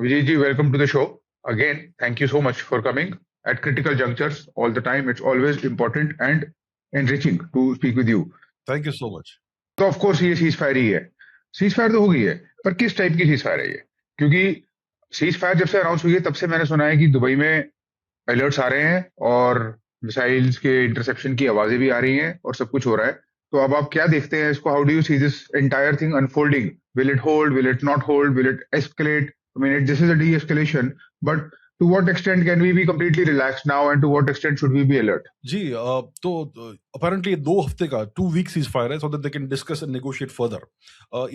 Vijay ji, welcome to the show. Again, thank you so much for coming at critical junctures all the time. It's always important and enriching to speak with you. Thank you so much. तो of course ये cease fire ही है। Cease fire तो हो गई है, पर किस type की सीज फायर है ये? क्योंकि सीज फायर जब से अनाउंस हुई है तब से मैंने सुना है कि दुबई में अलर्ट्स आ रहे हैं और मिसाइल्स के इंटरसेप्शन की आवाजें भी आ रही हैं और सब कुछ हो रहा है। तो अब आप क्या देखते हैं इसको? How do you see this entire thing unfolding? Will it hold? Will it not hold? Will it escalate? I mean, this is a de-escalation, but to what extent can we be completely relaxed now, and to what extent should we be alert? जी, तो apparently 2 हफ्ते का 2 week ceasefire है, so that they can discuss and negotiate further.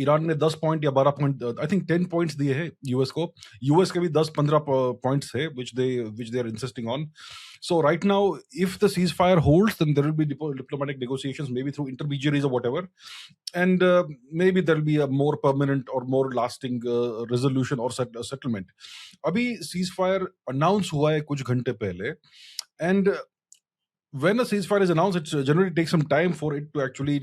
Iran ने 10 point या 12 point, I think 10 points दिए हैं US को। US के भी 10-15 पॉइंट्स है which they are insisting on. So right now, if the ceasefire holds, then there will be diplomatic negotiations, maybe through intermediaries or whatever, and maybe there will be a more permanent or more lasting resolution or settlement. अभी ceasefire announce हुआ है कुछ घंटे पहले, and when a ceasefire is announced, it generally takes some time for it to actually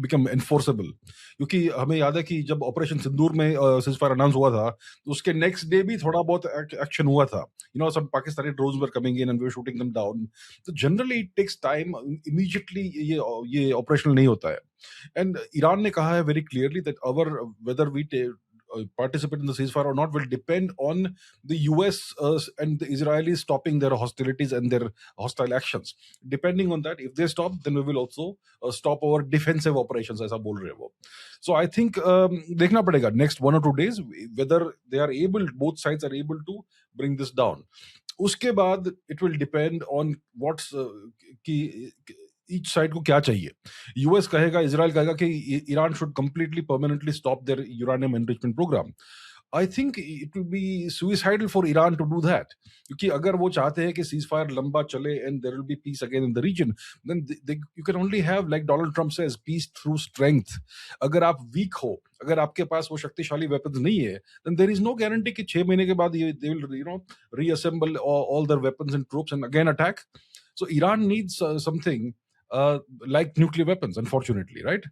become enforceable. क्योंकि हमें याद है कि जब ऑपरेशन सिंदूर में ceasefire अनाउंस हुआ था, तो उसके नेक्स्ट डे भी थोड़ा बहुत एक्शन हुआ था. Some Pakistani drones were coming in and we were shooting them down. So generally it takes time. Immediately ये operational नहीं होता है. And Iran ने कहा है very clearly that whether we participate in the ceasefire or not will depend on the US and the Israelis stopping their hostilities and their hostile actions. Depending on that, if they stop, then we will also stop our defensive operations, ऐसा बोल रहे हैं वो. So I think देखना पड़ेगा next 1 or 2 days whether they are able, both sides are able to bring this down. उसके बाद it will depend on what's each side को क्या चाहिए. यूएस कहेगा, इजराइल कहेगा कि Iran should completely permanently stop their uranium enrichment program. I think it will be suicidal for Iran to do that, क्योंकि अगर वो चाहते हैं कि सीज फायर लंबा चले and there will be peace again in the region, then you can only have, like Donald Trump says, peace through strength. अगर आप वीक हो, अगर आपके पास वो शक्तिशाली वेपन्स नहीं है, then there is no guarantee कि 6 महीने के बाद they will reassemble all their weapons and troops and again attack. So Iran needs something like nuclear weapons, unfortunately, right?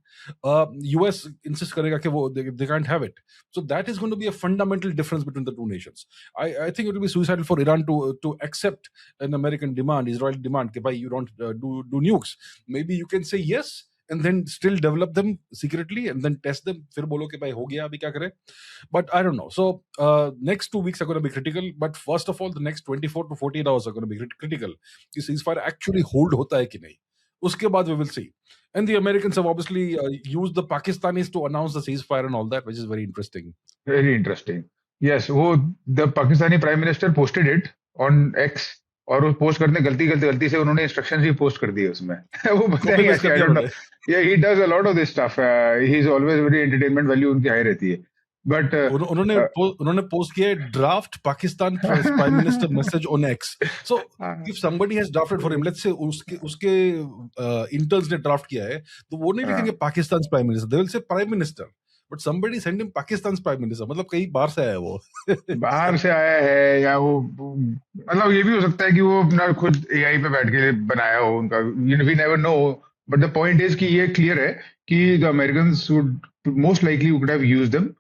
US insists karega कि वो they can't have it. So that is going to be a fundamental difference between the two nations. I think it will be suicidal for Iran to accept an American demand, Israeli demand, कि भाई you don't do nukes. Maybe you can say yes and then still develop them secretly and then test them. फिर बोलो कि भाई हो गया, अभी क्या करें? But I don't know. So next 2 weeks are going to be critical. But first of all, the next 24 to 48 hours are going to be critical. कि ceasefire actually hold होता है कि नहीं. उसके बाद we will see. And the Americans have obviously used the Pakistanis to announce the ceasefire and all that, which is very interesting. Very interesting. Yes, the Pakistani Prime Minister posted it on X. और वो post करने गलती से उन्होंने instructions भी post कर दिए उसमें. वो पता नहीं ऐसे, I don't know. Yeah, he does a lot of this stuff. He's always very entertainment value उनकी हाई रहती है. But उन्होंने पोस्ट किया draft Pakistan prime minister message on x. So if somebody has drafted for him, let's say उसके interns ने draft किया है, तो वो नहीं लिखेंगे Pakistan prime minister, they will say prime minister. But somebody send him Pakistan prime minister, मतलब कहीं बाहर से आया है वो. बाहर से आया है, या वो मतलब ये भी हो सकता है कि वो अपना खुद एआई पे बैठ के बनाया हो उनका. We never know. But the point is कि ये क्लियर है कि the Americans would most likely would have used them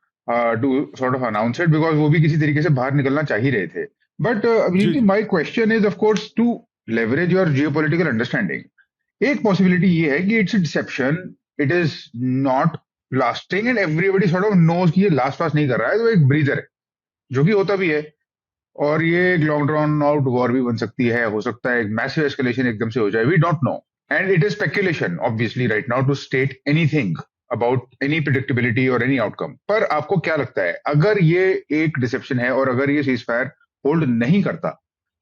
to sort of announce it, because वो भी किसी तरीके से बाहर निकलना चाह ही रहे थे. But my question is, of course, to leverage your geopolitical understanding. एक possibility ये है कि it's a deception, it is not lasting, and everybody sort of knows कि ये last नहीं कर रहा है, तो एक breather है, जो कि होता भी है. और ये एक long drawn out war भी बन सकती है, हो सकता है एक massive escalation एकदम से हो जाए. We don't know, and it is speculation obviously right now to state anything about any predictability or any outcome. पर आपको क्या लगता है, अगर ये एक डिसेप्शन है और अगर ये सीजफायर होल्ड नहीं करता,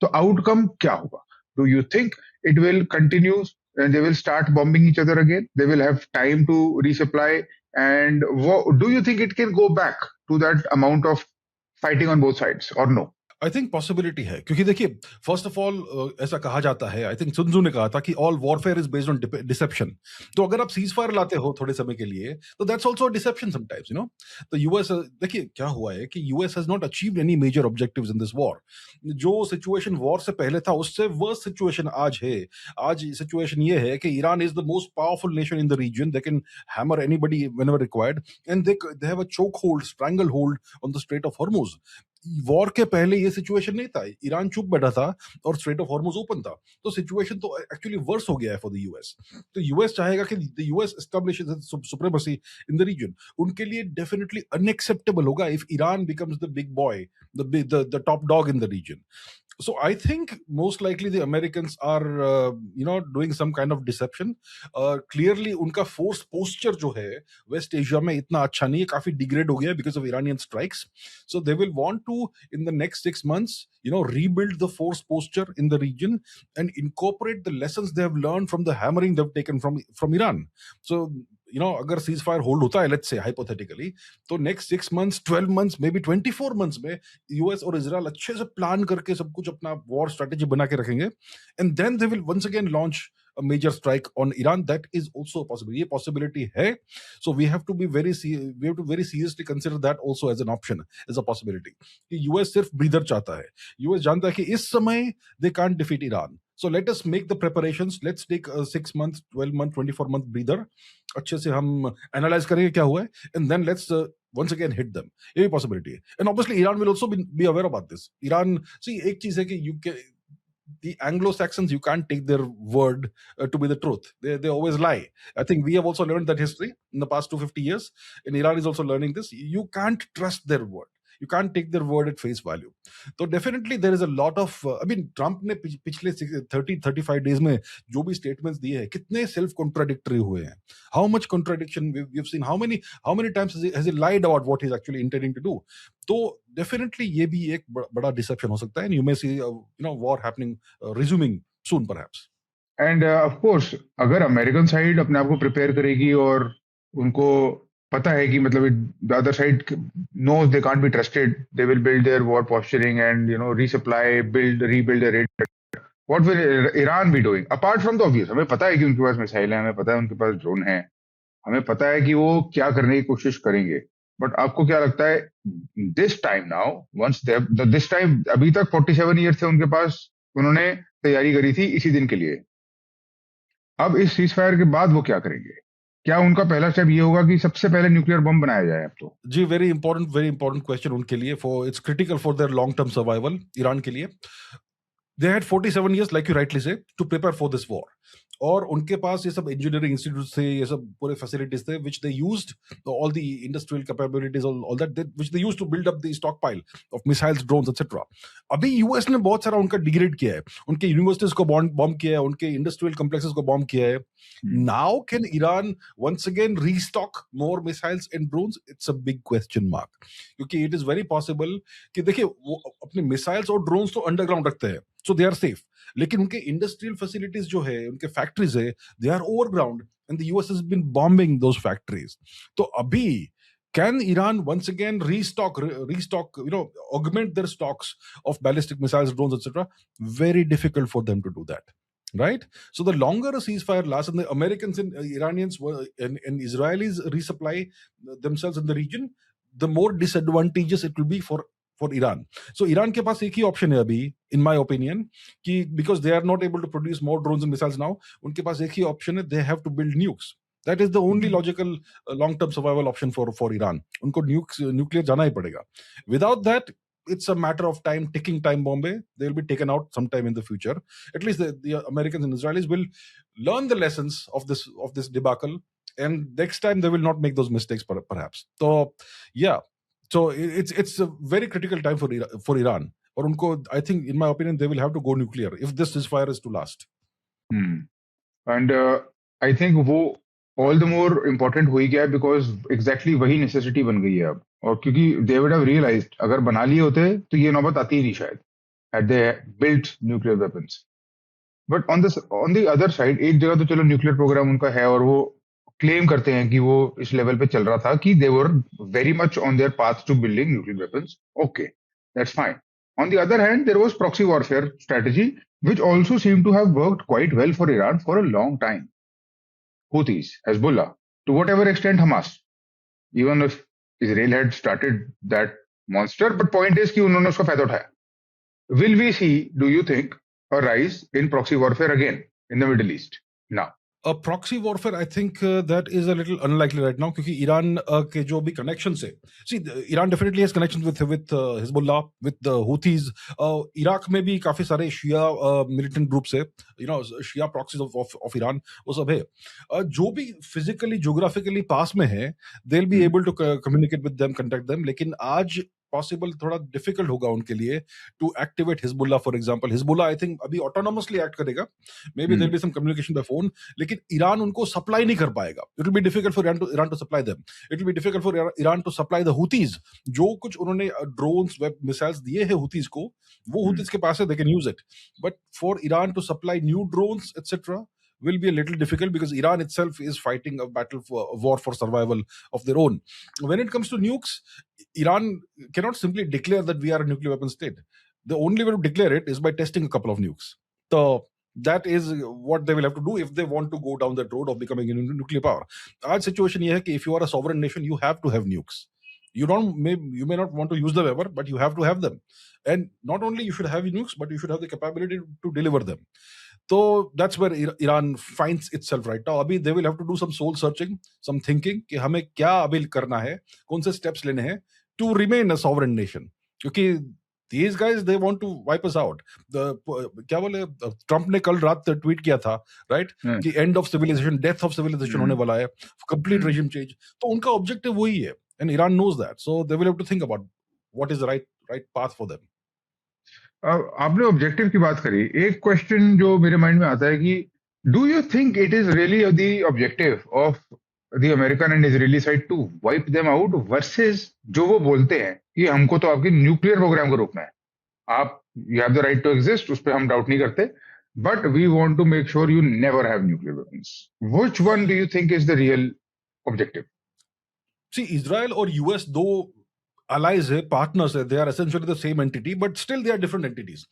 तो आउटकम क्या होगा? Do you think it will continue and they will start bombing each other again? They will have time to resupply, and do you think it can go back to that amount of fighting on both sides or no? I think possibility है, क्योंकि देखिए, first of all ऐसा कहा जाता है, I think सुन ने कहा था कि all warfare is based on deception. तो अगर आप सीज फायर लाते हो थोड़े समय के लिए, तो दैट्स आल्सो डिसेप्शन समटाइम्स, तो यूएस, देखिए क्या हुआ है कि US has not achieved any major objectives in this war. जो सिचुएशन वॉर से पहले था, उससे वर्स्ट सिचुएशन आज है. आज सिचुएशन ये है कि Iran is the most powerful nation in the region. They can hammer anybody whenever required, and they have a choke hold, strangle hold on the strait of Hormuz. War के पहले ये situation नहीं था, Iran चुप बैठा था और straight of Hormuz open था, तो सिचुएशन तो एक्चुअली वर्स हो गया है फॉर द यूएस। तो यूएस चाहेगा कि the US establishes supremacy in the region. उनके लिए डेफिनेटली अनएक्सेप्टेबल होगा if Iran becomes the big boy, the top dog in the region. So I think most likely the Americans are, doing some kind of deception. Clearly, उनका force posture जो है West Asia में इतना अच्छा नहीं है, काफी degrade हो गया because of Iranian strikes. So they will want to, in the next 6 months, rebuild the force posture in the region and incorporate the lessons they have learned from the hammering they've taken from Iran. So, अगर cease fire hold होता है, let's say hypothetically, तो next 6 months, 12 months, may be 24 months में US और Israel अच्छे से plan करके सब कुछ अपना वॉर स्ट्रेटेजी बना के रखेंगे, and then they will once again launch a major strike on Iran. That is also possible. ये possibility है. So we have to very seriously consider that also as an option, as a possibility. कि US सिर्फ breather चाहता है. US जानता है कि इस समय they can't defeat Iran. So let us make the preparations. Let's take a 6 month, 12 month, 24 month breather. अच्छे से हम analyze करेंगे क्या हुआ है, and then let's once again hit them. ये भी possibility है. And obviously Iran will also be aware about this. Iran, see, एक चीज है कि the Anglo-Saxons, you can't take their word to be the truth. They always lie. I think we have also learned that history in the past 250 years, and Iran is also learning this. You can't trust their word. You can't take their word at face value. So definitely there is a lot of, Trump ने पिछले 35 days में जो भी statements दिए हैं, कितने self-contradictory हुए हैं. How much contradiction we've seen. How many times has he lied about what he's actually intending to do. तो definitely ये भी एक बड़ा deception हो सकता है, and you may see war happening, resuming soon perhaps. And of course, अगर American side अपने आप को प्रिपेयर करेगी और उनको पता है कि मतलब the other side knows they can't be trusted, they will build their war posturing and resupply, rebuild their rate. What will Iran be doing? Apart from the obvious, हमें पता है कि उनके पास मिसाइल है, हमें पता है उनके पास ड्रोन है, हमें पता है कि वो क्या करने की कोशिश करेंगे. बट आपको क्या लगता है this time now, once this time, अभी तक 47 ईयर थे उनके पास, उन्होंने तैयारी करी थी इसी दिन के लिए. अब इस सीज फायर के बाद वो क्या करेंगे? क्या उनका पहला स्टेप ये होगा कि सबसे पहले न्यूक्लियर बम बनाया जाए? अब तो जी, वेरी इंपॉर्टेंट क्वेश्चन उनके लिए, for its critical for their long term survival, Iran के लिए. They had 47 years, like you rightly say, to prepare for this war. और उनके पास ये सब इंजीनियरिंग इंस्टीट्यूट थे, ये सब पूरे फैसिलिटीज थे, which they used, all the industrial capabilities, all that, which they used to build up the stockpile of missiles, drones, etc. अभी यूएस ने बहुत सारा उनका डिग्रेड किया है, उनके यूनिवर्सिटीज को बॉम्ब किया है, उनके इंडस्ट्रियल कॉम्प्लेक्सेस को बॉम्ब किया है. Now can Iran once again restock more missiles and drones? It's a big question mark. क्योंकि it is very possible कि देखिए वो अपने मिसाइल्स और ड्रोन्स तो अंडरग्राउंड रखते हैं, so they are safe. लेकिन उनके इंडस्ट्रियल फैसिलिटीज जो है, उनके फैक्ट्रीज है, they are overground and the US has been bombing those factories. तो अभी can Iran once again restock, augment their stocks of ballistic missiles, drones, etc.? Very difficult for them to do that. Right? So the longer a ceasefire lasts, and the Americans and Iranians and Israelis resupply themselves in the region, the more disadvantageous it will be for Iran. So Iran के पास एक ही option है अभी, in my opinion, कि because they are not able to produce more drones and missiles now, उनके पास एक ही option है, they have to build nukes. That is the only logical long-term survival option for Iran. उनको nuclear जाना ही पड़ेगा. Without that, it's a matter of time, ticking time bomb. They will be taken out sometime in the future. At least the Americans and Israelis will learn the lessons of this debacle, and next time they will not make those mistakes perhaps. So yeah, so it's a very critical time for Iran. और उनको, I think, in my opinion, they will have to go nuclear if this ceasefire is to last. And I think वो all the more important हो ही गया because exactly वही necessity बन गई है अब. और क्योंकि they would have realized अगर बना लिए होते तो ये नौबत आती ही नहीं शायद, had they built nuclear weapons. But on the other side, एक जगह तो चलो न्यूक्लियर प्रोग्राम उनका है और वो क्लेम करते हैं कि वो इस लेवल पे चल रहा था कि they were very much on their path to building nuclear weapons. Okay, that's fine. On the other hand, there was proxy warfare strategy, which also seemed to have worked quite well for Iran for a long time. Houthis, Hezbollah, to whatever extent Hamas, even if Israel had started that monster, but point is कि उन्होंने उसका फायदा उठाया. Will we see, do you think, a rise in proxy warfare again in the Middle East now? Proxy warfare I think that is a little unlikely right now, क्योंकि Iran के जो भी connection है, see Iran definitely has connection with Hezbollah, with Houthis. Iraq में भी काफी सारे शिया militant groups है, शिया प्रॉक्सीज ऑफ ईरान, वो सब है। जो भी फिजिकली ज्योग्राफिकली पास में है, they will be able to communicate with them, contact them. लेकिन आज पॉसिबल थोड़ा डिफिकल्ट होगा उनके लिए to activate Hezbollah. For example, Hezbollah I think अभी ऑटोनोमसली एक्ट करेगा, may be there be some communication by phone, लेकिन ईरान उनको सप्लाई नहीं कर पाएगा। It will be difficult for Iran to supply them. It will be difficult for Iran to supply the Houthis. जो कुछ उन्होंने drones, web missiles दिए हैं हुतीज को, वो हुतीज के पास है, they can use it. But for Iran to supply new drones etcetera will be a little difficult, because Iran itself is fighting a battle for a war for survival of their own. When it comes to nukes, Iran cannot simply declare that we are a nuclear weapon state. The only way to declare it is by testing a couple of nukes. So that is what they will have to do if they want to go down that road of becoming a nuclear power. Our situation here is that if you are a sovereign nation, you have to have nukes. You may not want to use them ever, but you have to have them. And not only you should have nukes, but you should have the capability to deliver them. So that's where Iran finds itself right now. अभी they will have to do some soul searching, some thinking कि हमें क्या अभी करना है, कौन से steps लेने हैं to remain a sovereign nation. क्योंकि these guys they want to wipe us out. क्या बोले, ट्रम्प ने कल रात ट्वीट किया था, राइट, कि end of civilization, death of civilization होने वाला है, कंप्लीट रेजिम चेंज। तो उनका ऑब्जेक्टिव वही है, and Iran knows that, so they will have to think about what is the right path for them. आपने ऑब्जेक्टिव की बात करी, एक क्वेश्चन जो मेरे माइंड में आता है कि do you think it is really the objective of the American and Israeli side to wipe them out, versus जो वो बोलते हैं कि हमको तो आपके न्यूक्लियर प्रोग्राम को रोकना है, आप you have the right to exist, उस पर हम डाउट नहीं करते, but we want to make sure you never have nuclear weapons. Which one do you think is the real objective? See, Israel or US, though allies है, partners है, they are essentially the same entity, but still they are different entities.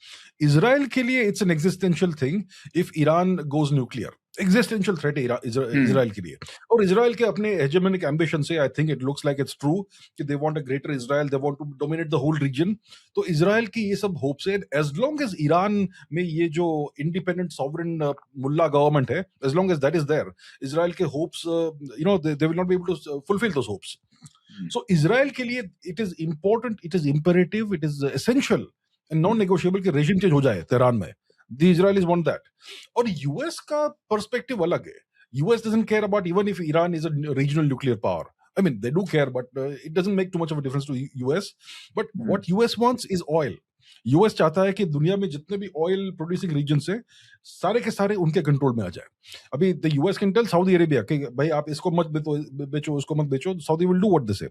Israel के लिए it's an existential thing if Iran goes nuclear. Existential threat है Israel के लिए। और Israel के अपने hegemonic ambition से I think it looks like it's true कि they want a greater Israel, they want to dominate the whole region. तो Israel की ये सब hopes है, as long as Iran में ये जो independent sovereign मुल्ला government है, as long as that is there, Israel के hopes, they will not be able to fulfill those hopes. So Israel के लिए it is important, it is imperative, it is essential and non-negotiable कि regime change हो जाए Tehran में. The Israelis want that. और US का perspective अलग है. US doesn't care about even if Iran is a regional nuclear power. I mean, they do care, but it doesn't make too much of a difference to US. But what US wants is oil. US चाहता है कि दुनिया में जितने भी oil producing reason है, सारे के सारे उनके कंट्रोल में आ जाए। अभी the US can tell Saudi Arabia कि भाई आप इसको मत बेचो, उसको मत बेचो, Saudi will do what they say,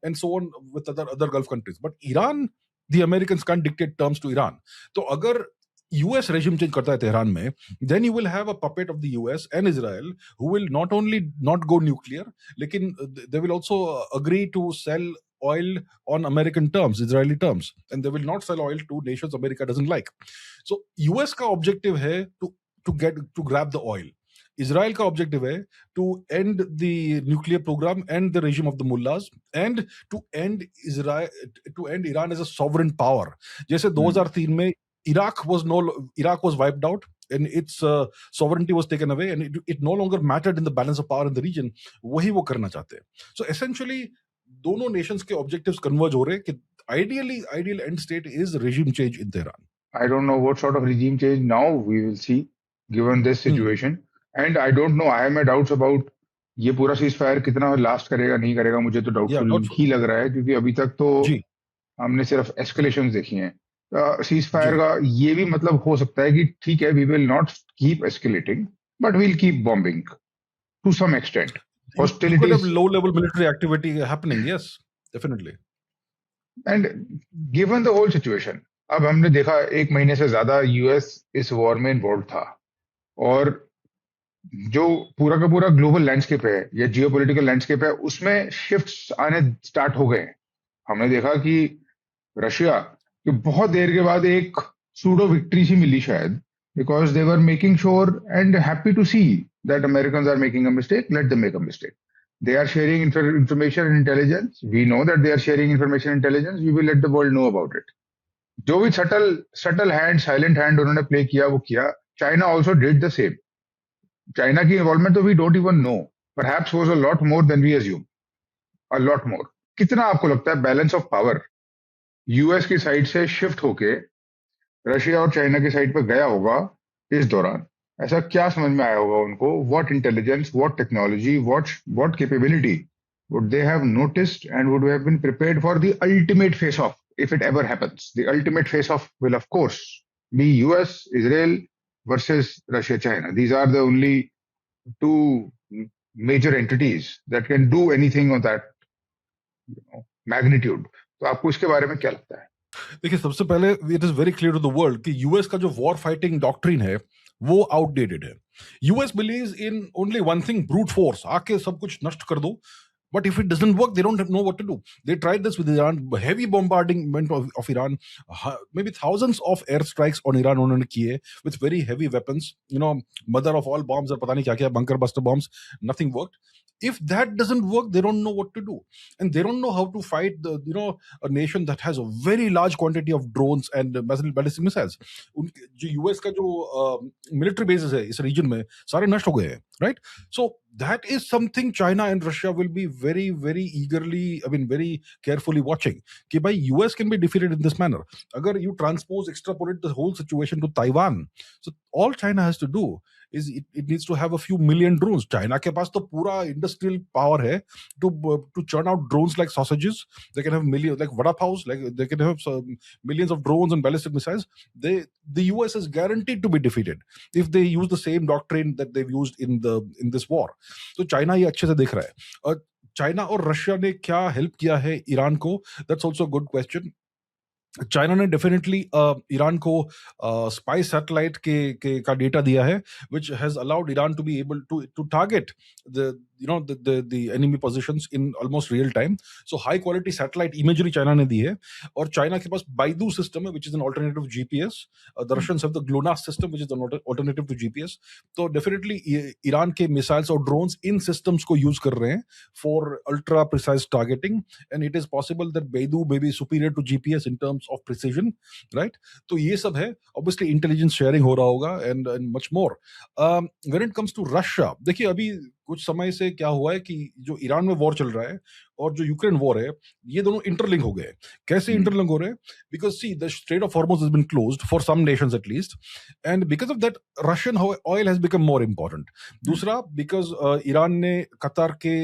and so on with other Gulf countries. But Iran, the Americans can't dictate terms to Iran. तो अगर US regime change करता है तेहरान में, then you will have a puppet of the US and Israel who will not only not go nuclear, लेकिन they will also agree to sell oil on American terms, Israeli terms, and they will not sell oil to nations America doesn't like. So US का objective है to grab the oil. Israel का objective है to end the nuclear program and the regime of the mullahs, and to end Iran as a sovereign power. जैसे 2003 में Iraq was wiped out and its sovereignty was taken away, and it no longer mattered in the balance of power in the region. वही वो करना चाहते हैं. So essentially दोनों nations के objectives converge हो रहे हैं कि ideal end state is regime change in Tehran. I don't know what sort of regime change now we will see given this situation, and I don't know, I have my doubts about ये पूरा ceasefire कितना last करेगा नहीं करेगा, मुझे तो doubtful ही लग रहा है, क्योंकि अभी तक तो हमने सिर्फ एस्केलेशंस देखी हैं। सीजफायर का ये भी मतलब हो सकता है कि ठीक है, we will not keep escalating but we'll keep bombing to some extent. Hostilities, low level military activity happening, yes, definitely. And given the whole situation, अब हमने देखा 1 महीने से ज्यादा यूएस इस वॉर में इन्वॉल्व था, और जो पूरा का पूरा ग्लोबल लैंडस्केप है या जियोपॉलिटिकल लैंडस्केप है, उसमें शिफ्ट्स आने स्टार्ट हो गए। हमने देखा कि रशिया कि बहुत देर के बाद एक सूडो विक्ट्री सी मिली शायद, because they were making sure and happy to see that Americans are making a mistake, let them make a mistake. They are sharing information and intelligence. We know that they are sharing information and intelligence. We will let the world know about it. जो भी subtle hand, silent hand उन्होंने play किया वो किया. China also did the same. China की involvement तो we don't even know, perhaps was a lot more than we assume, a lot more. कितना आपको लगता है बैलेंस ऑफ पावर यूएस की साइड से शिफ्ट होके रशिया और चाइना की साइड पे गया होगा इस दौरान? ऐसा क्या समझ में आया होगा उनको? What intelligence, what technology, what capability would they have noticed and would have been prepared for the ultimate face off if it ever happens? The ultimate face off will of course be US Israel versus Russia China. These are the only two major entities that can do anything of that magnitude. तो आपको इसके बारे में क्या लगता है? देखिए, सबसे पहले it is very clear to the world कि यूएस का जो वॉर फाइटिंग डॉक्ट्रिन है वो आउटडेटेड है। US believes in only one thing, brute force, आके सब कुछ नष्ट कर दो। But if it doesn't work, they don't know what to do. They tried this with Iran, heavy bombardment of Iran, maybe thousands of airstrikes on Iran उन्होंने किए with very heavy weapons, mother of all bombs और पता नहीं क्या क्या bunker buster bombs, nothing worked. If that doesn't work, they don't know what to do, and they don't know how to fight a nation that has a very large quantity of drones and ballistic missiles. जो US का जो military bases है इस reason में सारे नष्ट हो गए हैं, right? So that is something China and Russia will be very, very eagerly, very carefully watching. कि भाई US can be defeated in this manner. अगर you extrapolate the whole situation to Taiwan, so all China has to do is it needs to have a few million drones. China के पास तो पूरा industrial power है to churn out drones like sausages. They can have millions, like vada paos, like they can have millions of drones and ballistic missiles. The US is guaranteed to be defeated if they use the same doctrine that they've used in this war. तो China ये अच्छे से देख रहा है। और China और Russia ने क्या हेल्प किया है ईरान को, that's also good question. China ने डेफिनेटली ईरान को स्पाई सैटेलाइट के का डेटा दिया है, which has allowed Iran to be able to target the enemy positions in almost real time. So high quality satellite imagery China ने दी है। और China के पास बाइडू सिस्टम है, which is an alternative to GPS. The Russians have the GLONASS system, which is an alternative to GPS. तो definitely Iran के missiles और drones इन systems को यूज कर रहे हैं for ultra precise targeting, and it is possible that BeiDou may be superior to GPS in terms of precision, right? तो ये सब है, ऑब्वियसली इंटेलिजेंस शेयरिंग हो रहा होगा and much more. When it comes to Russia, देखिए अभी कुछ समय से क्या हुआ है कि जो ईरान में वॉर चल रहा है और जो यूक्रेन वॉर है, ये दोनों इंटरलिंक हो गए। कैसे इंटरलिंक हो रहे हैं? Because see the strait of Hormuz has been closed for some nations at least, and because of that Russian oil has become more important. दूसरा, बिकॉज ईरान ने कतर के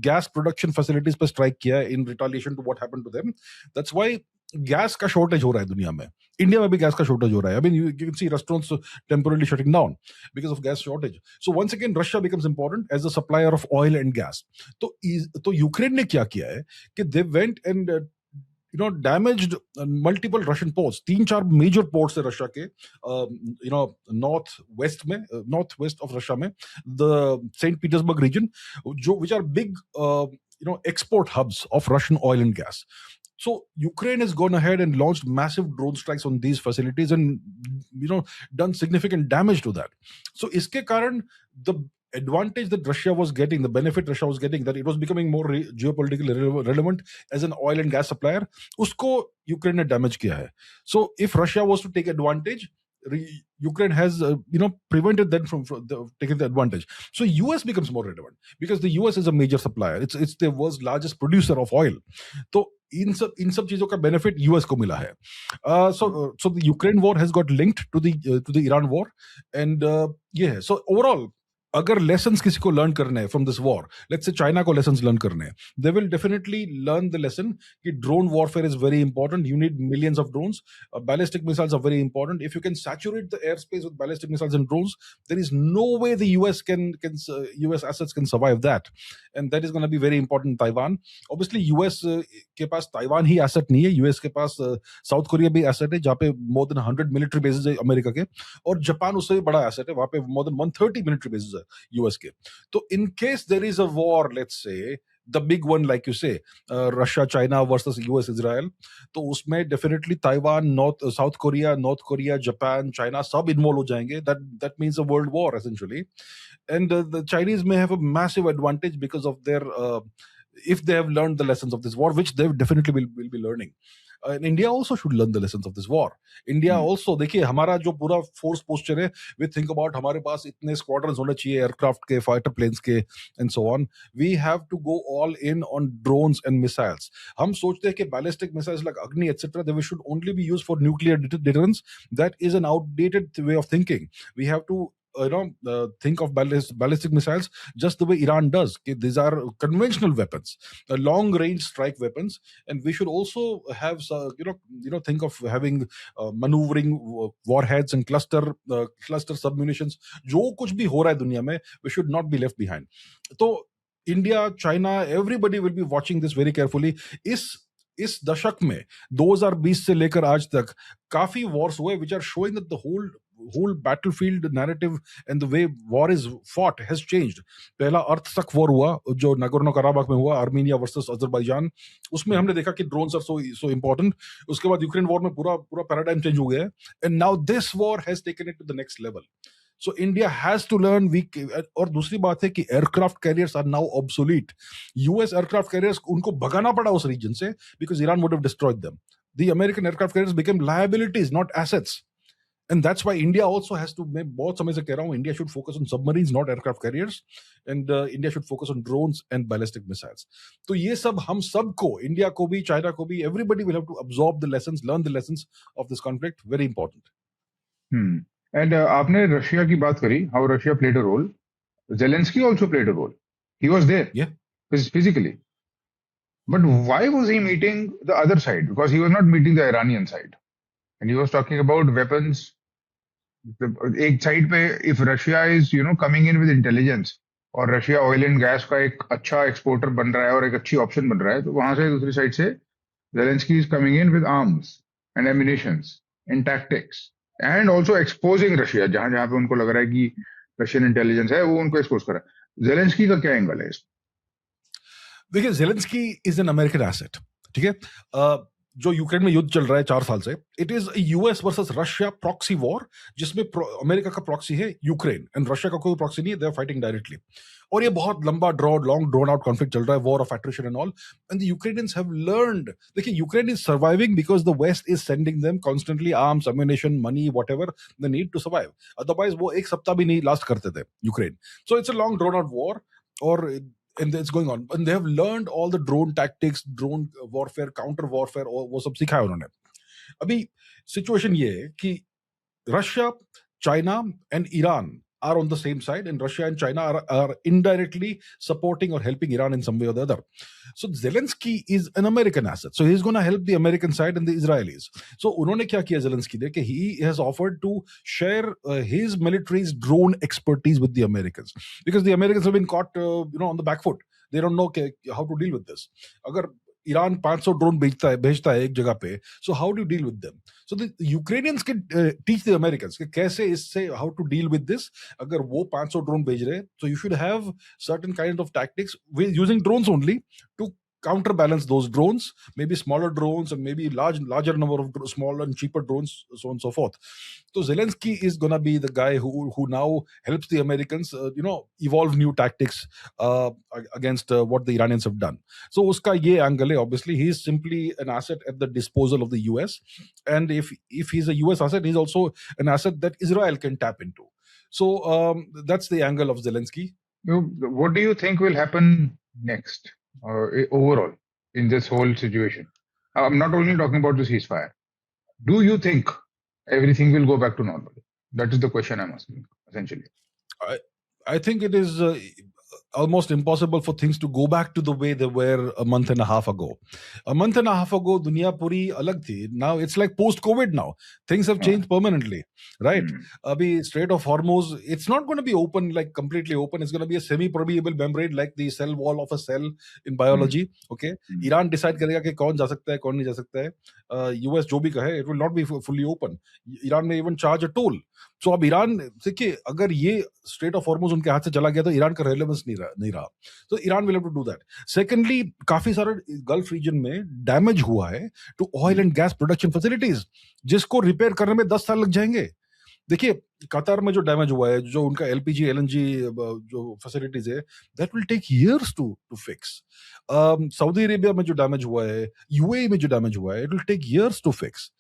गैस प्रोडक्शन फैसिलिटीज पर strike किया in retaliation to what happened to them. That's why gas का shortage हो रहा है दुनिया में। इंडिया में भी गैस का शॉर्टेज हो रहा है। You can see restaurants temporarily shutting down because of gas shortage. So once again, Russia becomes important as a supplier of oil and gas. तो यूक्रेन ने क्या किया है कि they went and damaged multiple Russian ports. 3-4 major ports है Russia के north west of Russia में, the St. Petersburg region, which are big export hubs of Russian oil and gas. So Ukraine has gone ahead and launched massive drone strikes on these facilities and done significant damage to that. So iske karan the advantage that Russia was getting, the benefit Russia was getting, that it was becoming more geopolitically relevant as an oil and gas supplier, usko Ukraine ne damage kiya hai. So if Russia was to take advantage, Ukraine has prevented them from taking the advantage. So US becomes more relevant because the US is a major supplier. It's the world's largest producer of oil. तो इन सब चीजों का benefit US को मिला है। So the Ukraine war has got linked to the Iran war, and yeah. So overall, अगर lessons किसी को लर्न करने हैं from this war, let's say China को लेसन्स लर्न करने हैं, they will definitely learn the lesson कि drone warfare is very important, you need millions of drones, ballistic missiles are very important. If you can saturate the air space with ballistic missiles and drones, there is no way the US assets can survive that, and that is going to be very important in Taiwan. Obviously US के पास Taiwan ही asset नहीं है, US के पास south Korea भी asset है जहाँ पे more then 100 military bases है America के, और जापान उससे भी बड़ा एसेट है, वहाँ पे मोर देन 130 मिलिट्री बेसेस है यूएस के। तो in case there is a war, let's say the big one like you say Russia China versus US Israel, तो उसमें definitely Taiwan, south Korea, Japan, China सब involve हो जाएंगे। That means a world war essentially, and the Chinese may have a massive advantage because of their if they have learned the lessons of this war, which they definitely will be learning. India also should learn the lesson of this war. India also, देखिए हमारा जो पूरा force posture है, we think about हमारे पास इतने squadron होने चाहिए एयरक्राफ्ट के, फाइटर प्लेन्स के, and so on. We have to go all in on drones and missiles. हम सोचते हैं कि ballistic missiles like Agni etcetera they should only be used for nuclear deterrence. That is an outdated way of thinking. We have to think of ballistic missiles just the way Iran does. Okay? These are conventional weapons, long range strike weapons, and we should also have think of having maneuvering warheads and cluster submunitions. जो कुछ भी हो रहा है दुनिया में, we should not be left behind. तो India, China, everybody will be watching this very carefully. इस दशक में 2020 से लेकर आज तक काफी वॉर्स हुए which are showing that the whole battlefield narrative and the way war is fought has changed. पहला अर्तसक वॉर हुआ जो नगोर्नो कराबाख में हुआ, आर्मेनिया वर्सेस अजरबैजान. उसमें हमने देखा कि ड्रोन्स आर सो इंपॉर्टेंट. उसके बाद यूक्रेन वॉर में पूरा पैराडाइम चेंज हो गया है, and now this war has taken it to the next level. So India has to learn. और दूसरी बात है कि aircraft carriers are now obsolete. US aircraft carriers उनको भगाना पड़ा उस रीजन से because Iran would have destroyed them. The American aircraft carriers became liabilities, not assets. And that's why India also has to, मैं बहुत समय से कह रहा हूँ, India should focus on submarines, not aircraft carriers. And India should focus on drones and ballistic missiles. तो ये सब हम सबको, India को भी, China को भी, everybody will have to absorb the lessons, learn the lessons of this conflict. Very important. And आपने रशिया की बात करी, how Russia played a role. Zelensky also played a role. He was there. Yeah. Physically. But why was he meeting the other side? Because he was not meeting the Iranian side. And he was talking about weapons. एक side पे, if Russia is, coming in with intelligence, और Russia oil and gas का एक अच्छा exporter बन रहा है और एक अच्छी ऑप्शन बन रहा है, तो वहां से दूसरी साइड से Zelensky is coming in with arms and ammunitions and tactics. And also exposing Russia, जहां जहां पे उनको लग रहा है कि रशियन इंटेलिजेंस है, वो उनको एक्सपोज कर रहा है. जेलेंस्की का क्या एंगल है इसमें? देखिए, Zelensky is an American asset. ठीक है, जो यूक्रेन में युद्ध चल रहा है 4 साल से, it is US versus Russia proxy war, जिसमें अमेरिका का प्रॉक्सी है यूक्रेन एंड रशिया का कोई प्रॉक्सी नहीं है. They are fighting directly. और ये बहुत लंबा लॉन्ग ड्रोन आउट कॉन्फ्लिक्ट चल रहा है, war of attrition and all. And the Ukrainians have learned. देखिए, Ukraine is surviving because the west is sending them constantly arms, ammunition, money, whatever they need to survive. Otherwise वो एक सप्ताह भी नहीं last करते थे Ukraine. So it's a long drawn out war, और and it's going on, and they have learned all the drone tactics, drone warfare, counter warfare, और वो सब सिखाया उन्होंने. अभी सिचुएशन ये है कि Russia, China and Iran are on the same side, and Russia and China are indirectly supporting or helping Iran in some way or the other. So Zelensky is an American asset, so he's going to help the American side and the Israelis. So उन्होंने क्या किया Zelensky ने, कि he has offered to share his military's drone expertise with the Americans, because the Americans have been caught on the back foot. They don't know how to deal with this. अगर Iran 500 drone भेजता है एक जगह पे, so how do you deal with them? So the Ukrainians can teach the Americans कि कैसे इससे, how to deal with this. अगर वो 500 ड्रोन भेज रहे हैं, so you should have certain kind of tactics with using drones only to counterbalance those drones, maybe smaller drones and maybe larger number of smaller and cheaper drones, so on and so forth. So Zelensky is going to be the guy who now helps the Americans evolve new tactics against what the Iranians have done. So uska ye angle hai. Obviously he is simply an asset at the disposal of the US, and if he's a US asset, he's also an asset that Israel can tap into. So that's the angle of Zelensky. What do you think will happen next? Overall in this whole situation? I'm not only talking about the ceasefire. Do you think everything will go back to normal? That is the question I'm asking, essentially. I think it is almost impossible for things to go back to the way they were a month and a half ago. A month and a half ago, दुनिया पूरी अलग थी. Now it's like post-COVID now. Things have changed permanently, right? अभी Strait of Hormuz, it's not going to be open, like completely open. It's going to be a semi-permeable membrane, like the cell wall of a cell in biology. Okay? Iran decide करेगा कि कौन जा सकता है, कौन नहीं जा सकता है. US जो भी कहे, it will not be fully open. Iran may even charge a toll. So अब ईरान, देखिए, अगर ये स्ट्रेट ऑफ हॉर्मुज उनके हाथ से चला गया तो ईरान का रेलेवेंस नहीं रहा. तो Iran will have to do that. Secondly, काफी सारे गल्फ रीजन में डैमेज हुआ है to oil and gas production facilities, जिसको रिपेयर करने में 10 साल लग जाएंगे. देखिए कतार में जो डैमेज हुआ है, जो उनका एलपीजी एलएनजी जो फैसिलिटीज है, that will take years to to fix. Saudi Arabia में जो डैमेज हुआ है, यूएई में जो डैमेज हुआ है, it will take years to fix.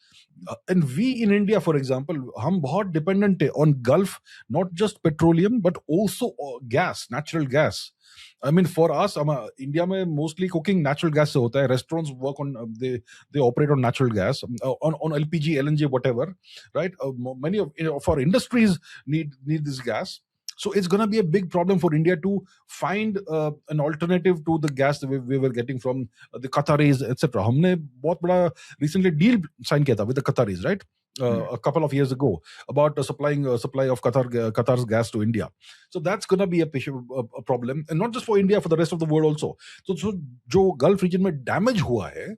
And we in India for example, हम बहुत डिपेंडेंट है on Gulf, not just petroleum but also gas, natural gas. I mean, for us, India में mostly cooking natural gas से होता है. Restaurants work on they operate on natural gas, on LPG, LNG, whatever, right? Many of our industries need this gas. So it's going to be a big problem for India to find an alternative to the gas that we were getting from the Qataris, etc. हमने बहुत बड़ा recently deal sign किया था with the Qataris, right? A couple of years ago about supply of Qatar's gas to India. So that's going to be a problem, and not just for India, for the rest of the world also. So जो Gulf region में damage हुआ है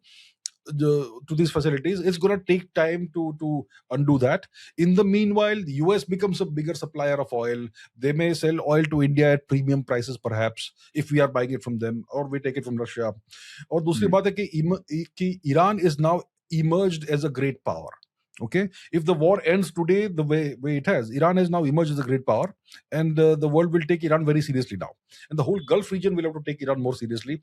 to these facilities, it's going to take time to undo that. In the meanwhile, the US becomes a bigger supplier of oil. They may sell oil to India at premium prices, perhaps, if we are buying it from them or we take it from Russia. और दूसरी बात है कि Iran is now emerged as a great power. Okay, if the war ends today the way it has, Iran has now emerged as a great power, and the world will take Iran very seriously now, and the whole Gulf region will have to take Iran more seriously.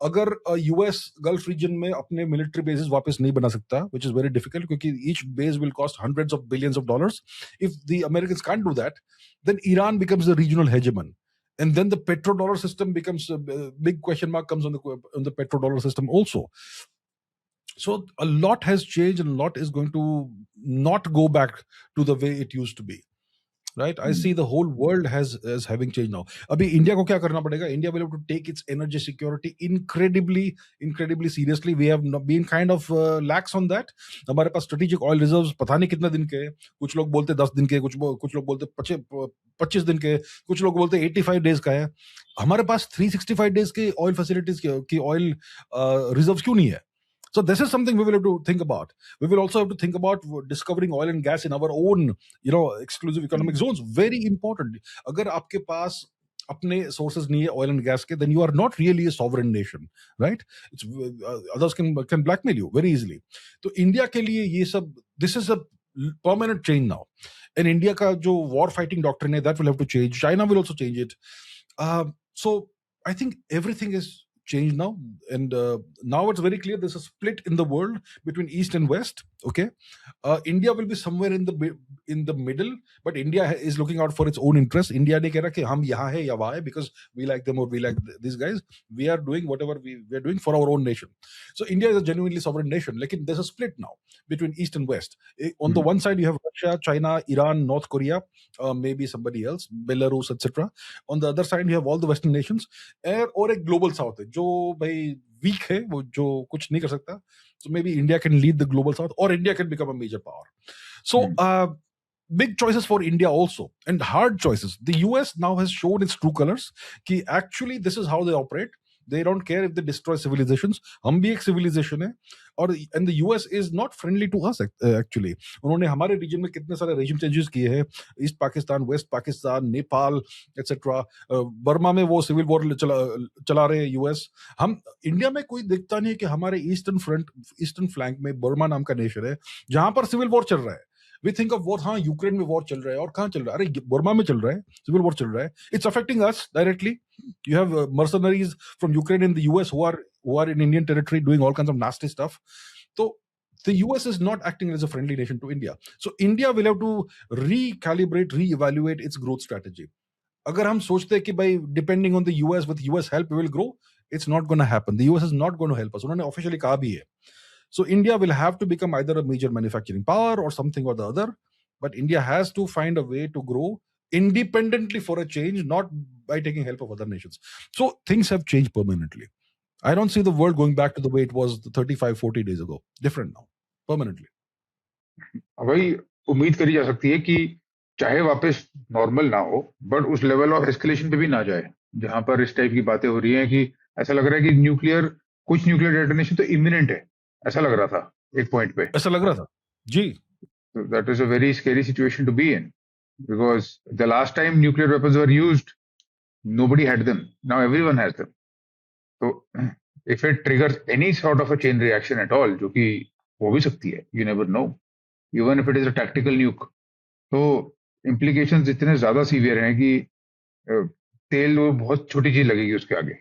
अगर US gulf region में अपने military bases वापस नहीं बना सकता, which is very difficult, क्योंकि each base will cost hundreds of billions of dollars. If the Americans can't do that, then Iran becomes the regional hegemon, and then the petrodollar system becomes a big question mark comes on the petrodollar system also. So a lot has changed, and a lot is going to not go back to the way it used to be. Right, I see the whole world has having changed now. अभी India को क्या करना पड़ेगा? India will have to take its energy security incredibly seriously. We have been kind of lax on that. हमारे पास strategic oil reserves पता नहीं कितना दिन के, कुछ लोग बोलते 10 दिन के, कुछ लोग बोलते 25 दिन के, कुछ लोग बोलते 85 डेज का है. हमारे पास 365 डेज के ऑयल फैसिलिटीज की ऑयल रिजर्व्स क्यों नहीं है? So this is something we will have to think about. We will also have to think about discovering oil and gas in our own, exclusive economic zones. Very important. अगर आपके पास अपने sources नहीं है oil and gas के, then you are not really a sovereign nation, right? It's others can blackmail you very easily. तो India के लिए ये सब, this is a permanent change now. And India का जो war fighting doctrine है, that will have to change. China will also change it. So I think everything is changed now, and now it's very clear there's a split in the world between East and West. Okay, India will be somewhere in the middle, but India is looking out for its own interest. India ने कह रहा कि हम यहाँ है या वहाँ है, because we like them or we like these guys. We are doing whatever we are doing for our own nation. So India is a genuinely sovereign nation. Like there's a split now between East and West. On the one side you have Russia, China, Iran, North Korea, maybe somebody else, Belarus, etc. On the other side you have all the Western nations, और एक global South है जो भाई weak है, वो जो कुछ नहीं कर सकता. So maybe India can lead the global South, or India can become a major power. So big choices for India also, and hard choices. The US now has shown its true colors. कि actually this is how they operate. They don't care if they destroy civilizations. हम भी एक civilization है, और and the US is not friendly to us actually. उन्होंने हमारे region में कितने सारे regime changes किए हैं, East Pakistan, West Pakistan, Nepal, etc. Burma में वो civil war चला रहे हैं US. हम इंडिया में कोई दिखता नहीं है कि हमारे ईस्टर्न फ्लैंक में बर्मा नाम का नेशन है जहां पर सिविल वॉर चल रहा है. We think of war, हाँ यूक्रेन में वॉर चल रहा है, और कहाँ चल रहा है? अरे बर्मा में चल रहा है, सिविल वॉर चल रहा है. It's affecting us directly. You have mercenaries from Ukraine in the US who are in Indian territory doing all kinds of nasty stuff. So the US is not acting as a friendly nation to India. So India will have to recalibrate, reevaluate its growth strategy. अगर हम सोचते हैं कि भाई depending on the US, with US help we will grow, it's not going to happen. The US is not going to help us. उन्होंने officially कहा भी है. So India will have to become either a major manufacturing power or something or the other, but India has to find a way to grow independently for a change, not by taking help of other nations. So things have changed permanently. I don't see the world going back to the way it was 35-40 days ago. Different now, permanently. भाई उम्मीद करी जा सकती है कि चाहे वापस normal ना हो, बट उस लेवल ऑफ एस्केलेशन पे भी ना जाए जहां पर इस टाइप की बातें हो रही हैं कि ऐसा लग रहा है कि कुछ न्यूक्लियर डेटोनेशन तो इमिनेंट है, ऐसा लग रहा था एक पॉइंट पे. ऐसा लग रहा था जी. That is a very scary situation to be in, because the last time nuclear weapons were used, nobody had them. Now everyone has them. So if it triggers any sort of a chain reaction at all, जो कि हो भी सकती है, you never know, even if it is a tactical nuke, तो implications इतने ज्यादा severe हैं कि तेल वो बहुत छोटी चीज लगेगी उसके आगे.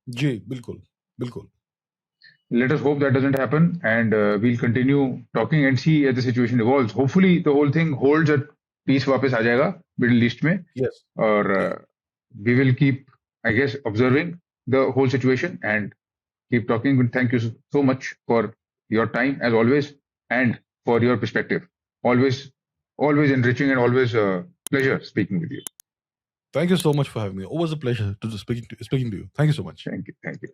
जी, बिल्कुल, बिल्कुल. Let us hope that doesn't happen, and we'll continue talking and see as the situation evolves. Hopefully the whole thing holds at peace वापस आ जाएगा Middle East में, Yes. और Yeah. we will keep, I guess, observing the whole situation and keep talking. Thank you so much for your time as always, and for your perspective. Always enriching, and always a pleasure speaking with you. Thank you so much for having me. Always a pleasure to speaking to you. Thank you so much. Thank you.